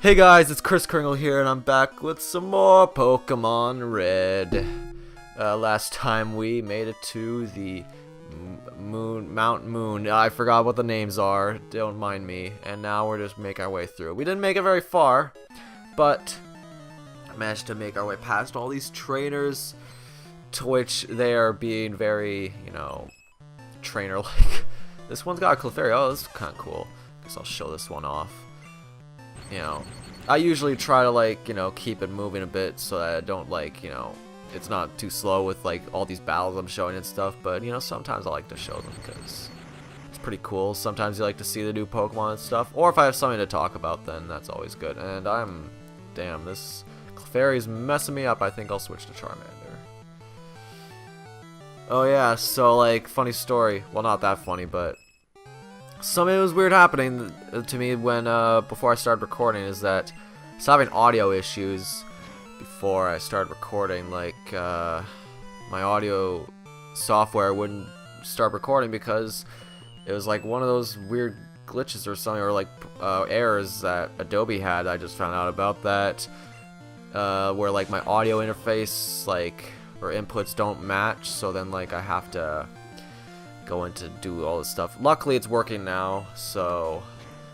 Hey guys, it's Chris Kringle here, and I'm back with some more Pokemon Red. Last time we made it to the Mount Moon. I forgot what the names are, don't mind me. And now we're just making our way through. We didn't make it very far, but managed to make our way past all these trainers, to which they are being very, trainer-like. This one's got a Clefairy. Oh, this is kind of cool. Guess I'll show this one off. I usually try to keep it moving a bit so that I don't it's not too slow with all these battles I'm showing and stuff, but sometimes I like to show them because it's pretty cool. Sometimes you like to see the new Pokemon and stuff, or if I have something to talk about, then that's always good. And damn, this Clefairy's messing me up. I think I'll switch to Charmander. Oh yeah, so funny story. Well, not that funny, but something was weird happening to me when before I started recording is that I was having audio issues before I started recording. My audio software wouldn't start recording because it was one of those weird glitches or something, or errors that Adobe had. I just found out about that, where my audio interface or inputs don't match, so then I have to go in to do all this stuff. Luckily it's working now, so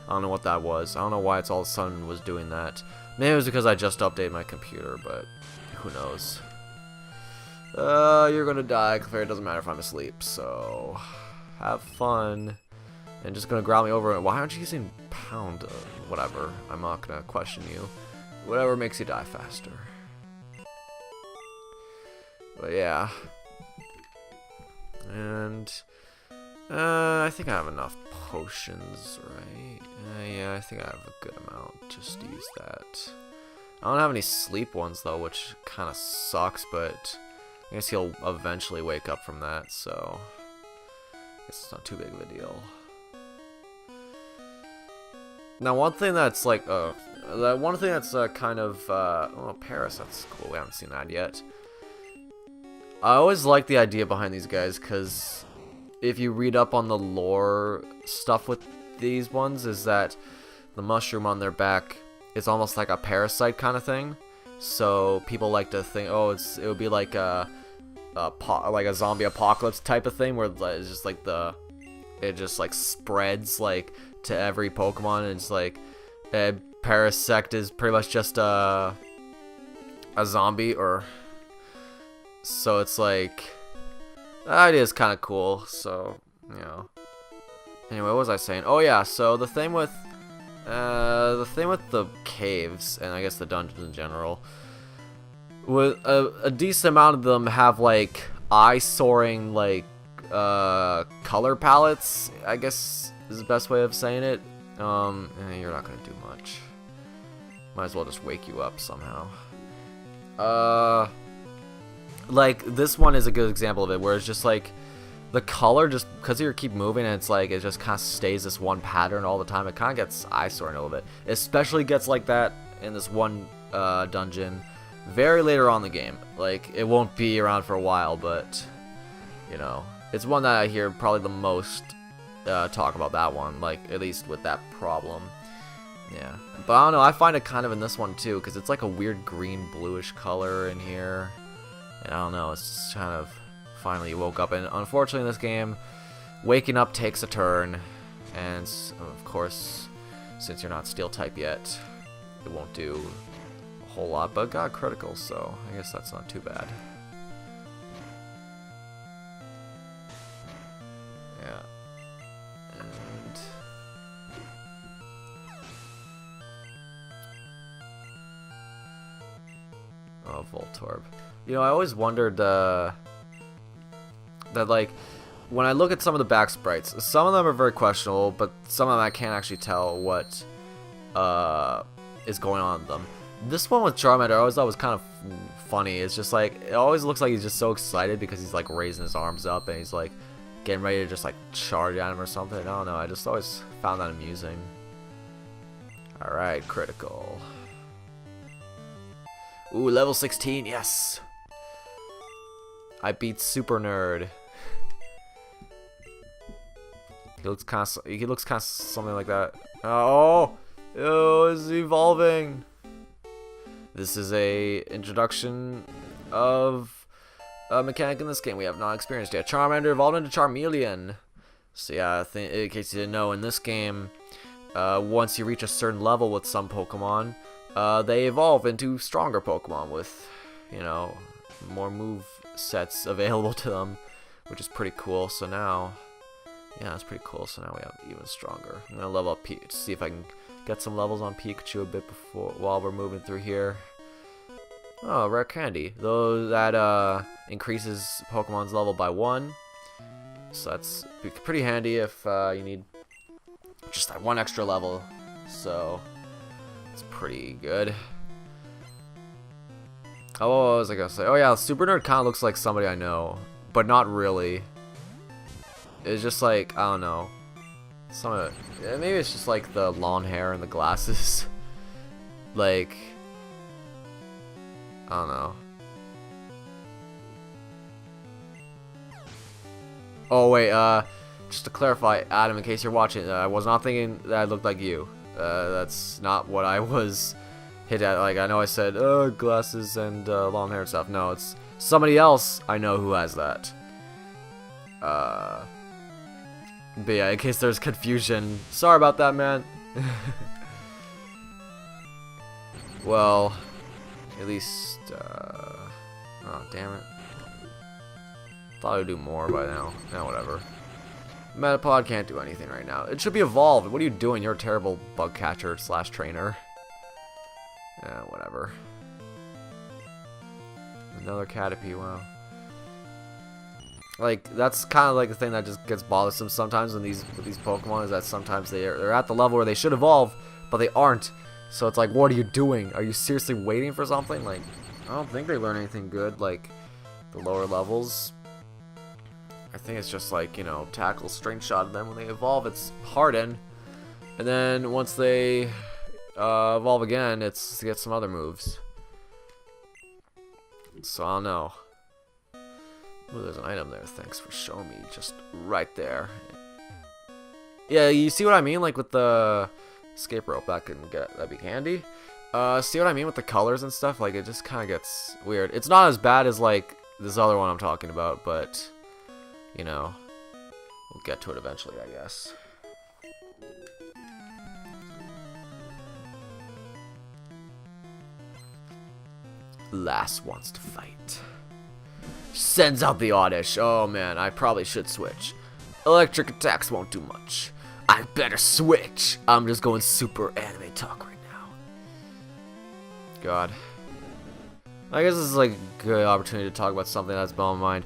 I don't know what that was. I don't know why it's all of a sudden was doing that. Maybe it was because I just updated my computer, but who knows. You're gonna die, Clefairy. It doesn't matter if I'm asleep, so have fun. And just gonna growl me over. Why aren't you using pound? Whatever, I'm not gonna question you. Whatever makes you die faster. But yeah. And I think I have enough potions, right? Yeah, I think I have a good amount. Just use that. I don't have any sleep ones though, which kind of sucks, but I guess he'll eventually wake up from that, so I guess it's not too big of a deal. Now, one thing that's kind of oh, Paris, that's cool. We haven't seen that yet. I always like the idea behind these guys, because if you read up on the lore stuff with these ones, is that the mushroom on their back is almost like a parasite kind of thing. So people like to think, oh, it would be like a zombie apocalypse type of thing, where it's just it just spreads to every Pokemon, and it's a Parasect is pretty much just a zombie, or so it's the idea is kind of cool. So anyway, what was I saying? Oh yeah, so the thing with the caves, and I guess the dungeons in general, with a decent amount of them have eye-soaring color palettes, I guess is the best way of saying it. You're not gonna do much. Might as well just wake you up somehow. This one is a good example of it, where it's just the color, just because you keep moving, and it's it just kind of stays this one pattern all the time. It kind of gets eye-soring a little bit. It especially gets like that in this one dungeon very later on in the game. It won't be around for a while, but it's one that I hear probably the most talk about, that one, at least with that problem. Yeah, but I don't know, I find it kind of in this one too, because it's a weird green bluish color in here. And I don't know, it's just kind of finally woke up. And unfortunately in this game, waking up takes a turn. And of course, since you're not steel type yet, it won't do a whole lot. But got critical, so I guess that's not too bad. Yeah. And oh, Voltorb. I always wondered that when I look at some of the back sprites, some of them are very questionable, but some of them I can't actually tell what is going on with them. This one with Charmander I always thought was kind of funny. It's just it always looks like he's just so excited because he's raising his arms up, and he's getting ready to just charge at him or something. I don't know, I just always found that amusing. Alright, critical. Ooh, level 16, yes! I beat Super Nerd. He looks kind of something like that. Oh, Oh, it's evolving. This is a introduction of a mechanic in this game we have not experienced yet. Charmander evolved into Charmeleon. So yeah, in case you didn't know, in this game, once you reach a certain level with some Pokemon, they evolve into stronger Pokemon with, you know, more move sets available to them, which is pretty cool. So now, yeah, it's pretty cool. So now we have even stronger. I'm gonna level up to see if I can get some levels on Pikachu a bit while we're moving through here. Oh, rare candy. Though that increases Pokemon's level by 1. So that's pretty handy if you need just that 1 extra level. So it's pretty good. Oh, what was I gonna say? Oh yeah, Super Nerd kind of looks like somebody I know, but not really. It's just like, I don't know. Maybe it's just like the long hair and the glasses. Like, I don't know. Oh wait, just to clarify, Adam, in case you're watching, I was not thinking that I looked like you. That's not what I was hit at. Like, I know I said, glasses and long hair and stuff. No, it's somebody else I know who has that. But yeah, in case there's confusion, sorry about that, man. Well, at least, oh, damn it. Thought I would do more by now. Now, whatever. Metapod can't do anything right now. It should be evolved. What are you doing? You're a terrible bug catcher / trainer. Yeah, whatever. Another Caterpie, wow. Like, that's kind of like the thing that just gets bothersome sometimes with these Pokemon, is that sometimes they're at the level where they should evolve, but they aren't. So it's like, what are you doing? Are you seriously waiting for something? Like, I don't think they learn anything good, like, the lower levels. I think it's just like, you know, tackle, string shot, and then when they evolve, it's harden. And then once they evolve again, it's to get some other moves. So I don't know. Oh, there's an item there. Thanks for showing me. Just right there. Yeah, you see what I mean? Like with the escape rope, that'd be handy. See what I mean with the colors and stuff? Like, it just kind of gets weird. It's not as bad as like this other one I'm talking about, but you know, we'll get to it eventually, I guess. Lass wants to fight. Sends out the Oddish. Oh man, I probably should switch. Electric attacks won't do much. I better switch. I'm just going super anime talk right now. God. I guess this is like a good opportunity to talk about something that's been on my mind.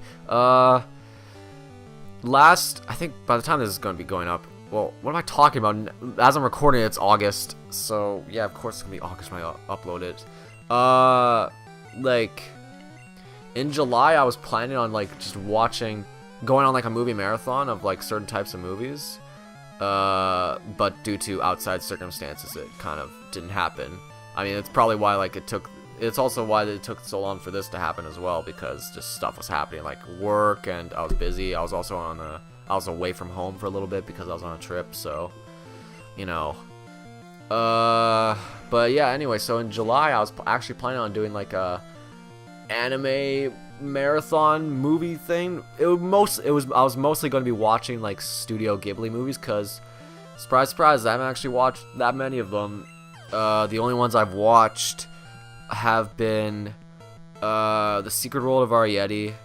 I think by the time this is going to be going up, well, what am I talking about? As I'm recording it, it's August. So yeah, of course it's going to be August when I upload it. Like, in July, I was planning on, like, just going on, like, a movie marathon of, like, certain types of movies. But due to outside circumstances, it kind of didn't happen. I mean, it's probably why, like, it's also why it took so long for this to happen as well, because just stuff was happening, like, work, and I was busy. I was also I was away from home for a little bit because I was on a trip, so, you know. But yeah, anyway, so in July, I was actually planning on doing, like, a anime marathon movie thing. I was mostly going to be watching like Studio Ghibli movies, because surprise surprise, I haven't actually watched that many of them. The only ones I've watched have been The Secret World of Arrietty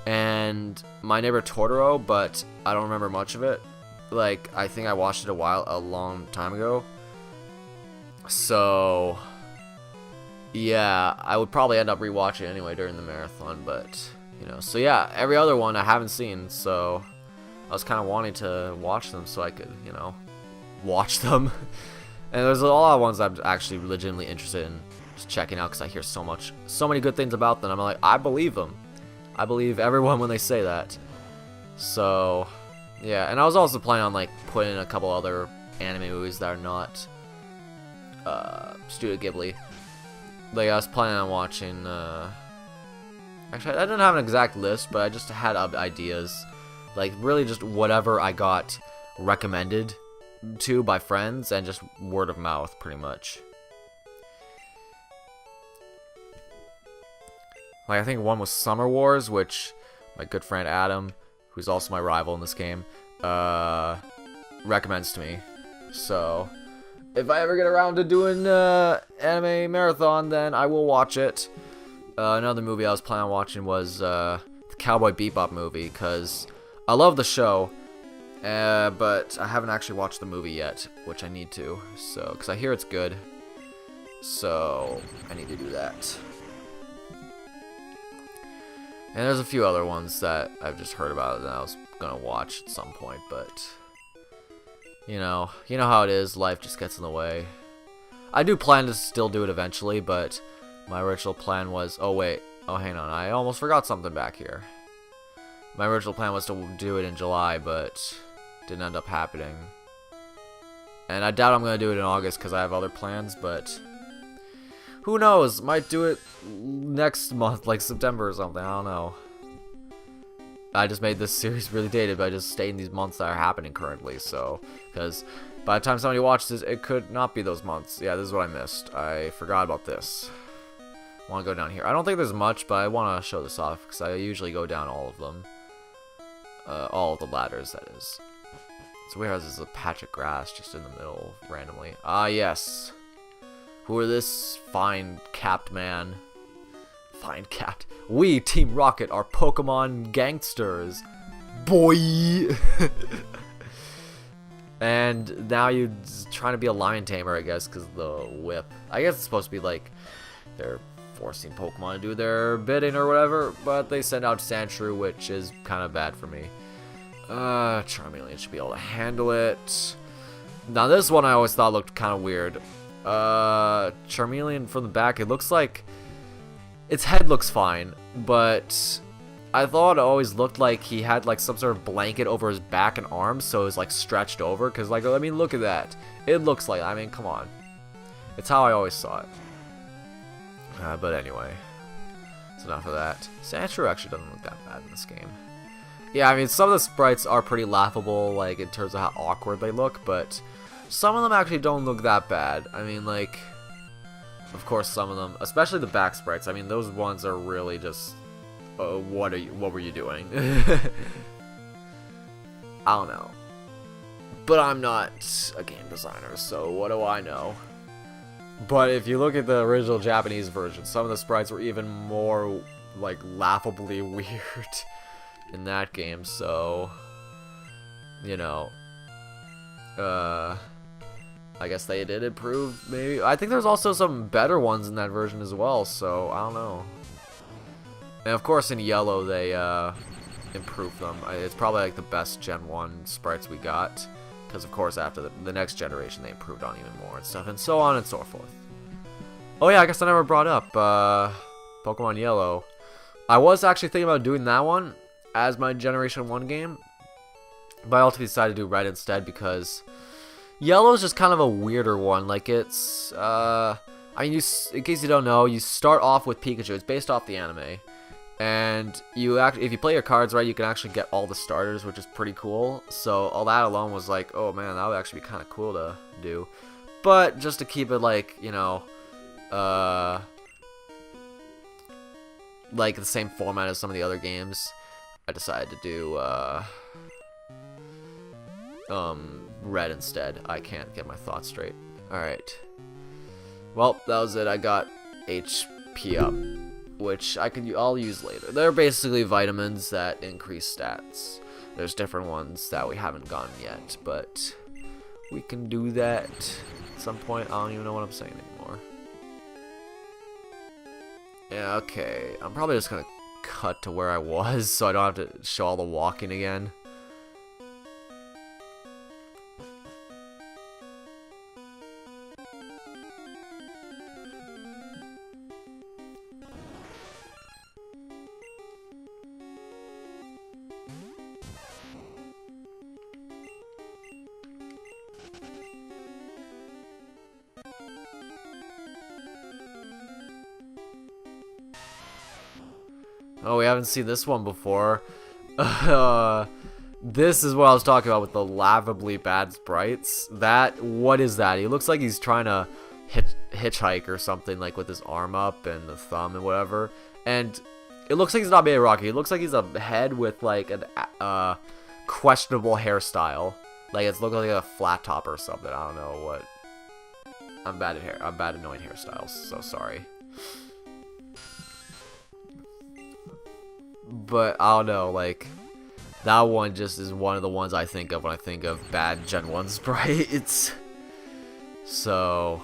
and My Neighbor Totoro, but I don't remember much of it. Like, I think I watched it a long time ago. So yeah, I would probably end up rewatching it anyway during the marathon, but, you know. So yeah, every other one I haven't seen, so I was kind of wanting to watch them so I could, you know, watch them. And there's a lot of ones I'm actually legitimately interested in just checking out, because I hear so many good things about them. I'm like, I believe them. I believe everyone when they say that. So yeah, and I was also planning on, like, putting in a couple other anime movies that are not Studio Ghibli. Like, I was planning on watching, actually, I didn't have an exact list, but I just had ideas. Like, really just whatever I got recommended to by friends and just word of mouth, pretty much. Like, I think one was Summer Wars, which my good friend Adam, who's also my rival in this game, recommends to me. So, if I ever get around to doing anime marathon, then I will watch it. Another movie I was planning on watching was the Cowboy Bebop movie, because I love the show, but I haven't actually watched the movie yet, which I need to, so, because I hear it's good, so I need to do that. And there's a few other ones that I've just heard about that I was gonna watch at some point, but you know how it is, life just gets in the way. I do plan to still do it eventually, but my original plan was, oh hang on, I almost forgot something back here. My original plan was to do it in July, but didn't end up happening. And I doubt I'm gonna do it in August because I have other plans, but who knows? Might do it next month, like September or something. I don't know. I just made this series really dated by just stating these months that are happening currently. So, because by the time somebody watches this, it could not be those months. Yeah, this is what I missed. I forgot about this. I want to go down here. I don't think there's much, but I want to show this off because I usually go down all of them. All of the ladders, that is. So where is a patch of grass just in the middle randomly? Ah, yes. Who are this fine capped man? Fine capped. We, Team Rocket, are Pokemon gangsters. Boy! And now you're trying to be a lion tamer, I guess, because of the whip. I guess it's supposed to be like they're forcing Pokemon to do their bidding or whatever, but they send out Sandshrew, which is kind of bad for me. Charmeleon should be able to handle it. Now this one I always thought looked kind of weird. Charmeleon from the back, it looks like its head looks fine, but I thought it always looked like he had like some sort of blanket over his back and arms, so it was like stretched over, because like, I mean, look at that. It looks like, I mean, come on. It's how I always saw it. But anyway, that's enough of that. Sandshrew actually doesn't look that bad in this game. Yeah, I mean, some of the sprites are pretty laughable, like, in terms of how awkward they look, but some of them actually don't look that bad. I mean, like, of course, some of them, especially the back sprites, I mean, those ones are really just, what were you doing? I don't know. But I'm not a game designer, so what do I know? But if you look at the original Japanese version, some of the sprites were even more, like, laughably weird in that game, so, you know, I guess they did improve, maybe. I think there's also some better ones in that version as well, so, I don't know. And of course in Yellow they, improved them. It's probably, like, the best Gen 1 sprites we got, because of course after the next generation they improved on even more and stuff, and so on and so forth. Oh yeah, I guess I never brought up, Pokemon Yellow. I was actually thinking about doing that one as my Generation 1 game, but I ultimately decided to do Red instead because Yellow is just kind of a weirder one. Like, it's, I mean, in case you don't know, you start off with Pikachu. It's based off the anime, and if you play your cards right, you can actually get all the starters, which is pretty cool. So all that alone was like, oh man, that would actually be kind of cool to do. But just to keep it like, you know, like the same format as some of the other games, I decided to do Red instead. I can't get my thoughts straight. Alright. Well, that was it. I got HP up, which I'll use later. They're basically vitamins that increase stats. There's different ones that we haven't gotten yet, but we can do that at some point. I don't even know what I'm saying anymore. Yeah, okay. I'm probably just gonna cut to where I was so I don't have to show all the walking again. Oh, we haven't seen this one before. This is what I was talking about with the laughably bad sprites. What is that? He looks like he's trying to hitchhike or something, like with his arm up and the thumb and whatever. And it looks like he's not made of rocket. It looks like he's a head with like a questionable hairstyle. Like it's looking like a flat top or something. I don't know what. I'm bad at hair. I'm bad at knowing hairstyles. So sorry. But I don't know, like that one just is one of the ones I think of when I think of bad Gen 1 sprites. So,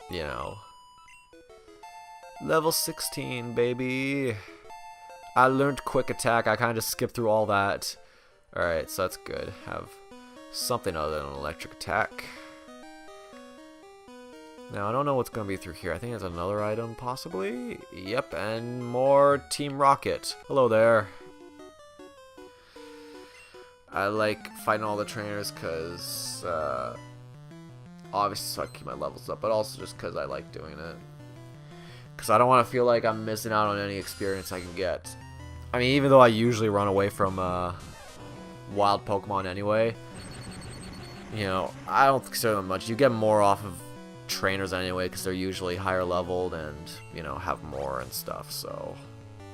you know. Level 16, baby. I learned quick attack. I kind of skipped through all that. Alright, so that's good. Have something other than electric attack. Now, I don't know what's going to be through here. I think there's another item, possibly. Yep, and more Team Rocket. Hello there. I like fighting all the trainers because, obviously so I keep my levels up, but also just because I like doing it. Because I don't want to feel like I'm missing out on any experience I can get. I mean, even though I usually run away from wild Pokemon anyway, you know, I don't consider them much. You get more off of trainers anyway because they're usually higher leveled and, you know, have more and stuff. So,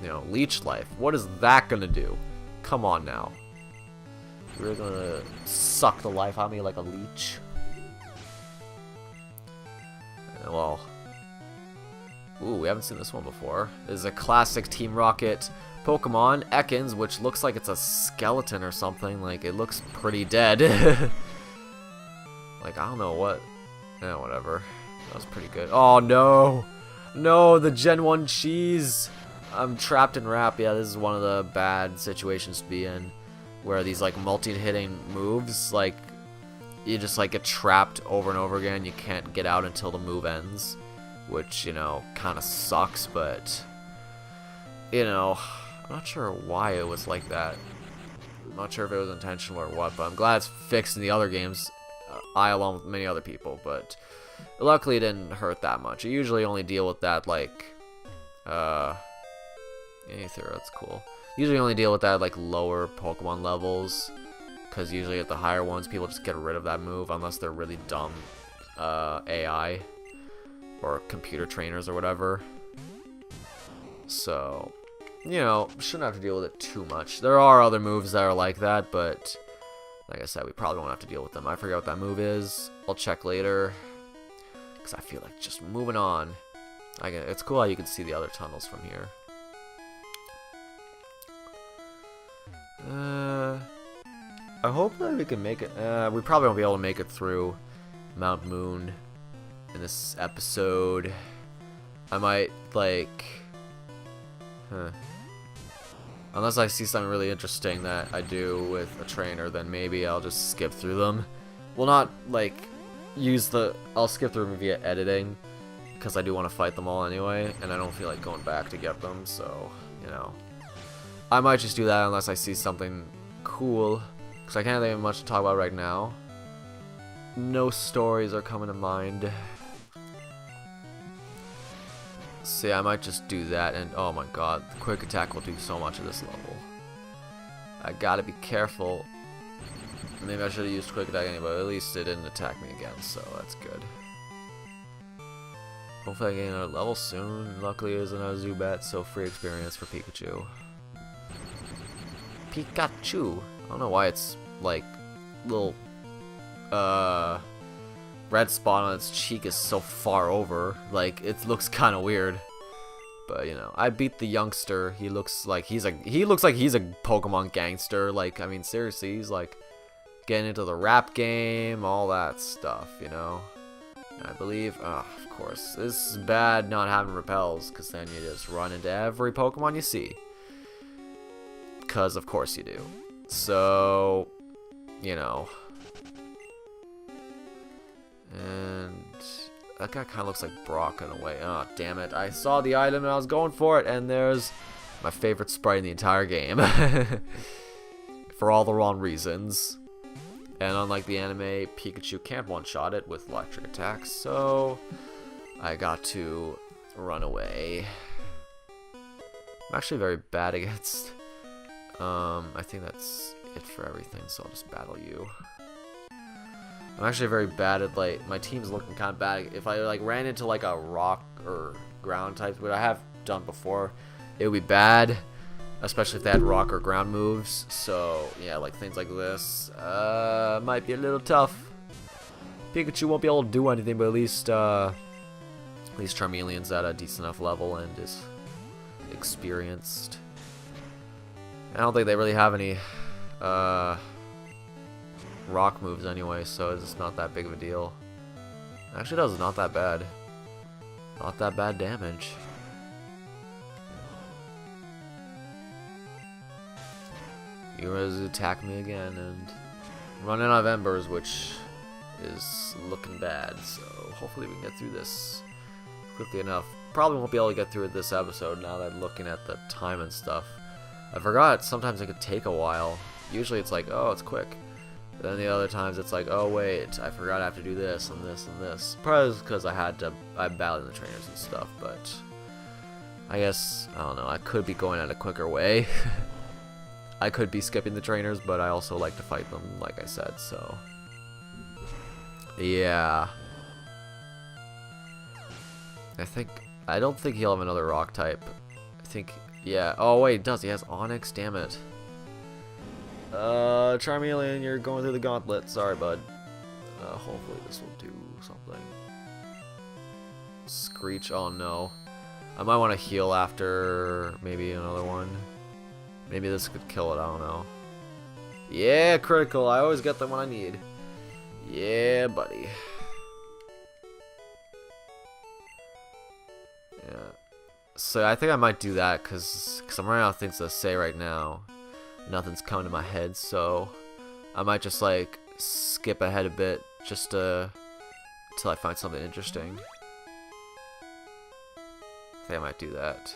you know, Leech Life. What is that going to do? Come on now. You're going to suck the life out of me like a leech? Well, ooh, we haven't seen this one before. This is a classic Team Rocket Pokemon, Ekans, which looks like it's a skeleton or something. Like, it looks pretty dead. Like, I don't know what. Yeah, whatever. That was pretty good. Oh, no. No, the Gen 1 cheese. I'm trapped in Wrap. Yeah, this is one of the bad situations to be in. Where these, like, multi-hitting moves, like, you just, like, get trapped over and over again. You can't get out until the move ends. Which, you know, kind of sucks, but, you know, I'm not sure why it was like that. I'm not sure if it was intentional or what, but I'm glad it's fixed in the other games. I, along with many other people, but luckily it didn't hurt that much. I usually only deal with that, like, Aether, that's cool. Usually only deal with that, like, lower Pokemon levels, because usually at the higher ones, people just get rid of that move, unless they're really dumb AI, or computer trainers or whatever. So, you know, shouldn't have to deal with it too much. There are other moves that are like that, but like I said, we probably won't have to deal with them. I forget what that move is. I'll check later. Because I feel like just moving on. It's cool how you can see the other tunnels from here. I hope that we can make it. We probably won't be able to make it through Mount Moon in this episode. I might, like... Unless I see something really interesting that I do with a trainer, then maybe I'll just skip through them. Well, not, like, I'll skip through them via editing, because I do want to fight them all anyway, and I don't feel like going back to get them, so, you know. I might just do that unless I see something cool, because I can't think of much to talk about right now. No stories are coming to mind. So yeah, I might just do that, and oh my god, the quick attack will do so much at this level. I gotta be careful. Maybe I should have used quick attack anyway, but at least it didn't attack me again, so that's good. Hopefully I get another level soon. Luckily there's another Zubat, so free experience for Pikachu. Pikachu! I don't know why it's like little red spot on its cheek is so far over. Like, it looks kind of weird. But, you know, I beat the youngster. He looks like he's a Pokemon gangster. Like, I mean, seriously, he's like getting into the rap game, all that stuff, you know. And I believe, of course, this is bad not having repels, because then you just run into every Pokemon you see. Because, of course, you do. So, you know. And that guy kind of looks like Brock in a way. Oh, damn it. I saw the item and I was going for it, and there's my favorite sprite in the entire game. For all the wrong reasons. And unlike the anime, Pikachu can't one-shot it with electric attacks, so I got to run away. I'm actually very bad against... I think that's it for everything, so I'll just battle you. I'm actually very bad at, like, my team's looking kind of bad. If I, like, ran into, like, a rock or ground type, which I have done before, it would be bad, especially if they had rock or ground moves. So, yeah, like, things like this might be a little tough. Pikachu won't be able to do anything, but at least Charmeleon's at a decent enough level and is experienced. I don't think they really have any rock moves anyway, so it's not that big of a deal. Actually, it does not that bad. Not that bad damage. You guys attack me again, and I'm running out of embers, which is looking bad. So hopefully we can get through this quickly enough. Probably won't be able to get through it this episode now that I'm looking at the time and stuff. I forgot sometimes it could take a while. Usually it's like, oh, it's quick. But then the other times it's like, oh wait, I forgot I have to do this and this and this. Probably because I'm battling the trainers and stuff, but I guess, I don't know, I could be going at a quicker way. I could be skipping the trainers, but I also like to fight them, like I said, so. Yeah. I don't think he'll have another rock type. I think, yeah. Oh wait, he does. He has Onyx, damn it. Charmeleon, you're going through the gauntlet. Sorry, bud. Hopefully this will do something. Screech, oh no. I might want to heal after maybe another one. Maybe this could kill it, I don't know. Yeah, critical. I always get them when I need. Yeah, buddy. Yeah. So I think I might do that because I'm running out of things to say right now. Nothing's coming to my head, so I might just like skip ahead a bit just until I find something interesting. I think I might do that.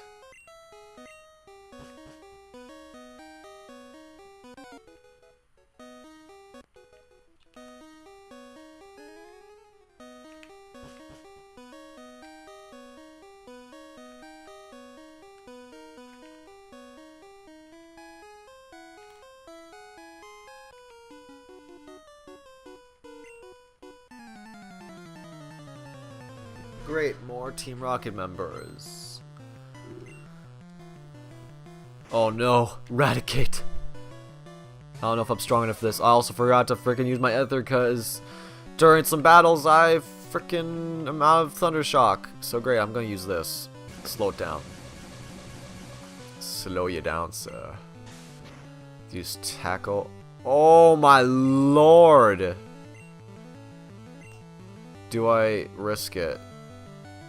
Great, more Team Rocket members. Oh no, Eradicate. I don't know if I'm strong enough for this. I also forgot to freaking use my Ether because during some battles I freaking am out of Thunder Shock. So great, I'm gonna use this. Slow it down. Slow you down, sir. Use Tackle. Oh my lord. Do I risk it?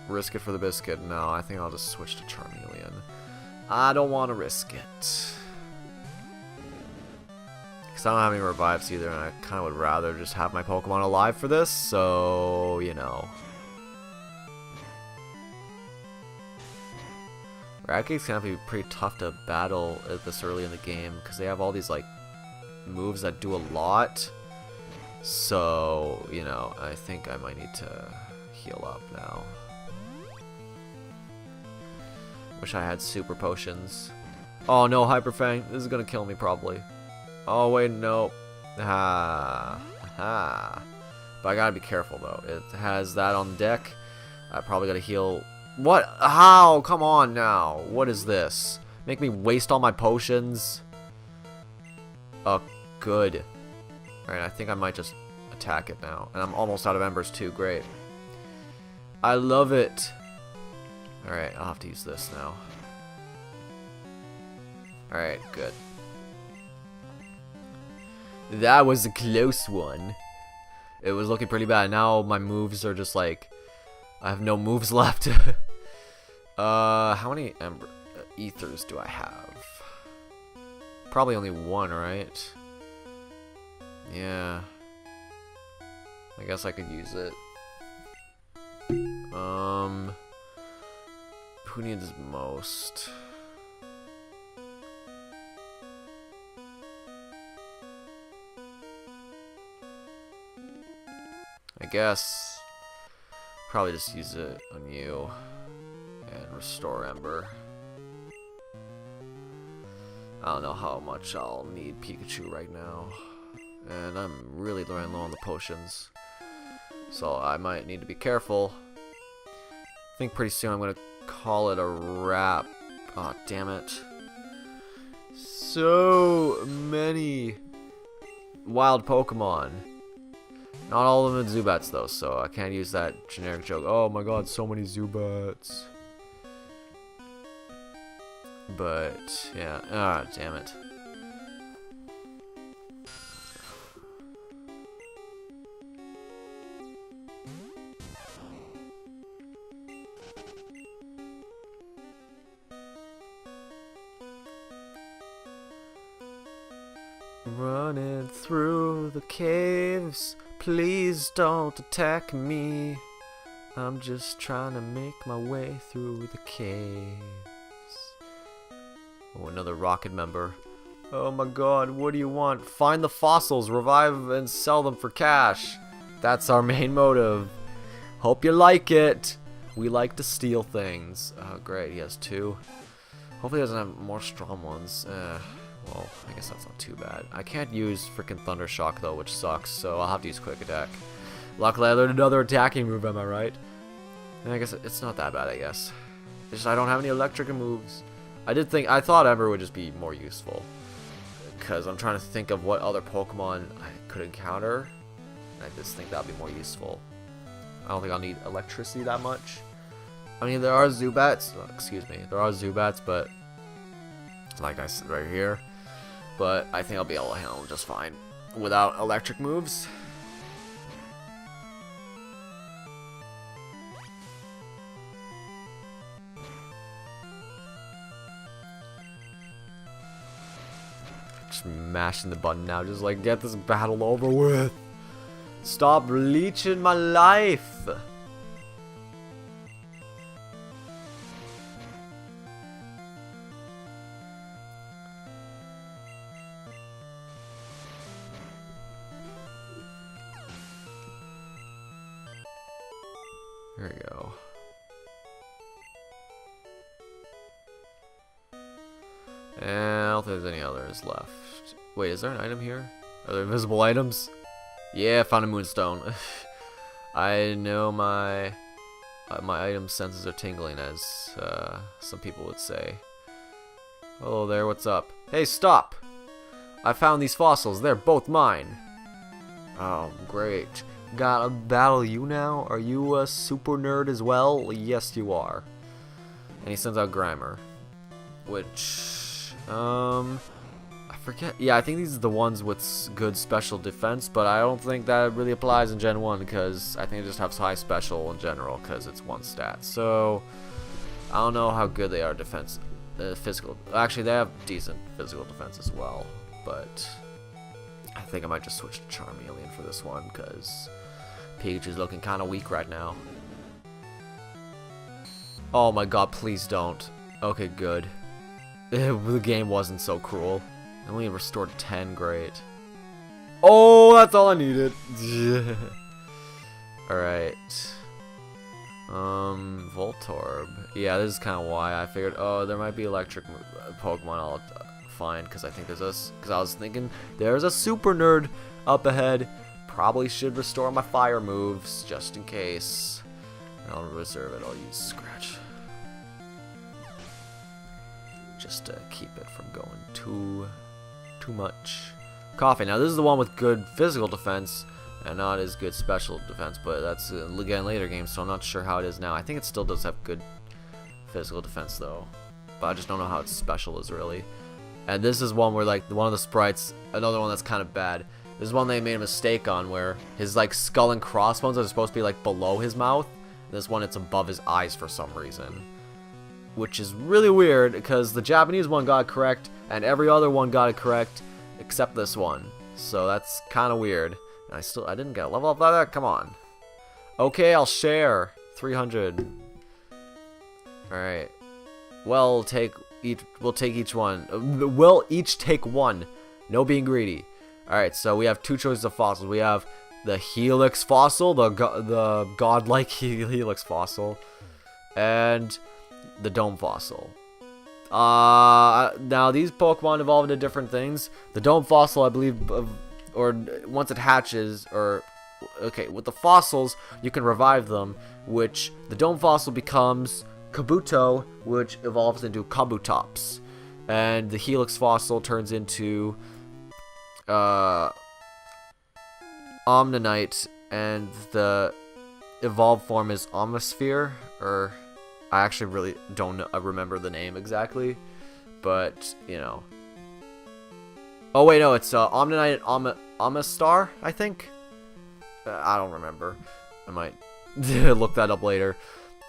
Risk it for the biscuit? No, I think I'll just switch to Charmeleon. I don't want to risk it. Because I don't have any revives either, and I kind of would rather just have my Pokemon alive for this, so, you know. Raticate's gonna be pretty tough to battle at this early in the game, because they have all these, like, moves that do a lot. So, you know, I think I might need to heal up now. Wish I had super potions. Oh no, Hyper Fang. This is gonna kill me probably. Oh wait, no. Ah. But I gotta be careful though. It has that on deck. I probably gotta heal. What? How? Come on now. What is this? Make me waste all my potions? Oh, good. Alright, I think I might just attack it now. And I'm almost out of embers too. Great. I love it. Alright, I'll have to use this now. Alright, good. That was a close one. It was looking pretty bad. Now my moves are just like... I have no moves left. How many ethers do I have? Probably only one, right? Yeah. I guess I could use it. Who needs most? I guess probably just use it on you and restore Ember. I don't know how much I'll need Pikachu right now. And I'm really running low on the potions. So I might need to be careful. I think pretty soon I'm going to call it a wrap. Aw, oh, damn it. So many wild Pokemon. Not all of them in Zubats though, so I can't use that generic joke. Oh my god, so many Zubats. But, yeah. Ah, damn it. Running through the caves, please don't attack me. I'm just trying to make my way through the caves. Oh, another rocket member. Oh my god, what do you want? Find the fossils, revive and sell them for cash. That's our main motive. Hope you like it. We like to steal things. Oh great, he has 2. Hopefully he doesn't have more strong ones. Well, I guess that's not too bad. I can't use freaking Thunder Shock though, which sucks, so I'll have to use Quick Attack. Luckily I learned another attacking move, am I right? And I guess it's not that bad, I guess. It's just I don't have any electric moves. I thought Ember would just be more useful. Because I'm trying to think of what other Pokemon I could encounter. I just think that would be more useful. I don't think I'll need electricity that much. I mean, there are Zubats. Oh, excuse me. There are Zubats, but like I said right here. But I think I'll be able to handle them just fine without electric moves. Just mashing the button now, just like get this battle over with. Stop leeching my life. There we go. And I don't think there's any others left. Wait, is there an item here? Are there invisible items? Yeah, found a moonstone. I know my item senses are tingling, as some people would say. Hello there, what's up? Hey, stop! I found these fossils. They're both mine. Oh, great. Gotta battle you now? Are you a super nerd as well? Yes, you are. And he sends out Grimer. Which, I forget. Yeah, I think these are the ones with good special defense, but I don't think that really applies in Gen 1 because I think it just has high special in general because it's one stat. So, I don't know how good they are defense, physical. Actually, they have decent physical defense as well, but I think I might just switch to Charmeleon for this one because Pikachu's looking kind of weak right now. Oh my god, please don't. Okay, good. The game wasn't so cruel. I only restored 10, great. Oh, that's all I needed. Alright. Voltorb. Yeah, this is kind of why I figured, oh, there might be electric Pokemon I'll find, because I think there's a, because I was thinking there's a super nerd up ahead. Probably should restore my fire moves, just in case. I'll reserve it, I'll use Scratch. Just to keep it from going too much. Coffee. Now this is the one with good physical defense and not as good special defense, but that's again later games, so I'm not sure how it is now. I think it still does have good physical defense though, but I just don't know how its special is really. And this is one where like one of the sprites, another one that's kind of bad. This is one they made a mistake on where his like skull and crossbones are supposed to be like below his mouth. This one it's above his eyes for some reason. Which is really weird because the Japanese one got it correct and every other one got it correct except this one. So that's kind of weird. And I didn't get a level up like that. Come on. Okay, I'll share 300. All right. We'll take each one. We'll each take one. No being greedy. All right. So we have two choices of fossils. We have the Helix fossil, the godlike Helix fossil, and the Dome fossil. Now these Pokemon evolve into different things. The Dome Fossil, I believe, or once it hatches, or okay, with the fossils, you can revive them, which the Dome Fossil becomes Kabuto, which evolves into Kabutops, and the Helix Fossil turns into Omnanite, and the evolved form is Omnisphere, or I actually really don't know, I remember the name exactly, but you know. Oh wait, no, it's Omnanite and Omastar, I think. I don't remember. I might look that up later.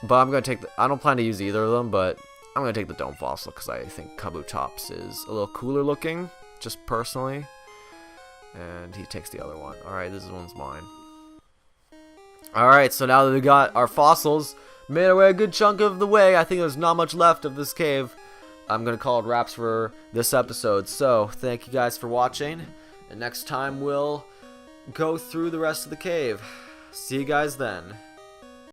But I'm gonna take the. I don't plan to use either of them, but I'm gonna take the Dome Fossil because I think Kabutops is a little cooler looking, just personally. And he takes the other one. All right, this one's mine. All right, so now that we got our fossils, made our way a good chunk of the way. I think there's not much left of this cave. I'm gonna call it wraps for this episode. So thank you guys for watching, and next time we'll go through the rest of the cave. See you guys then.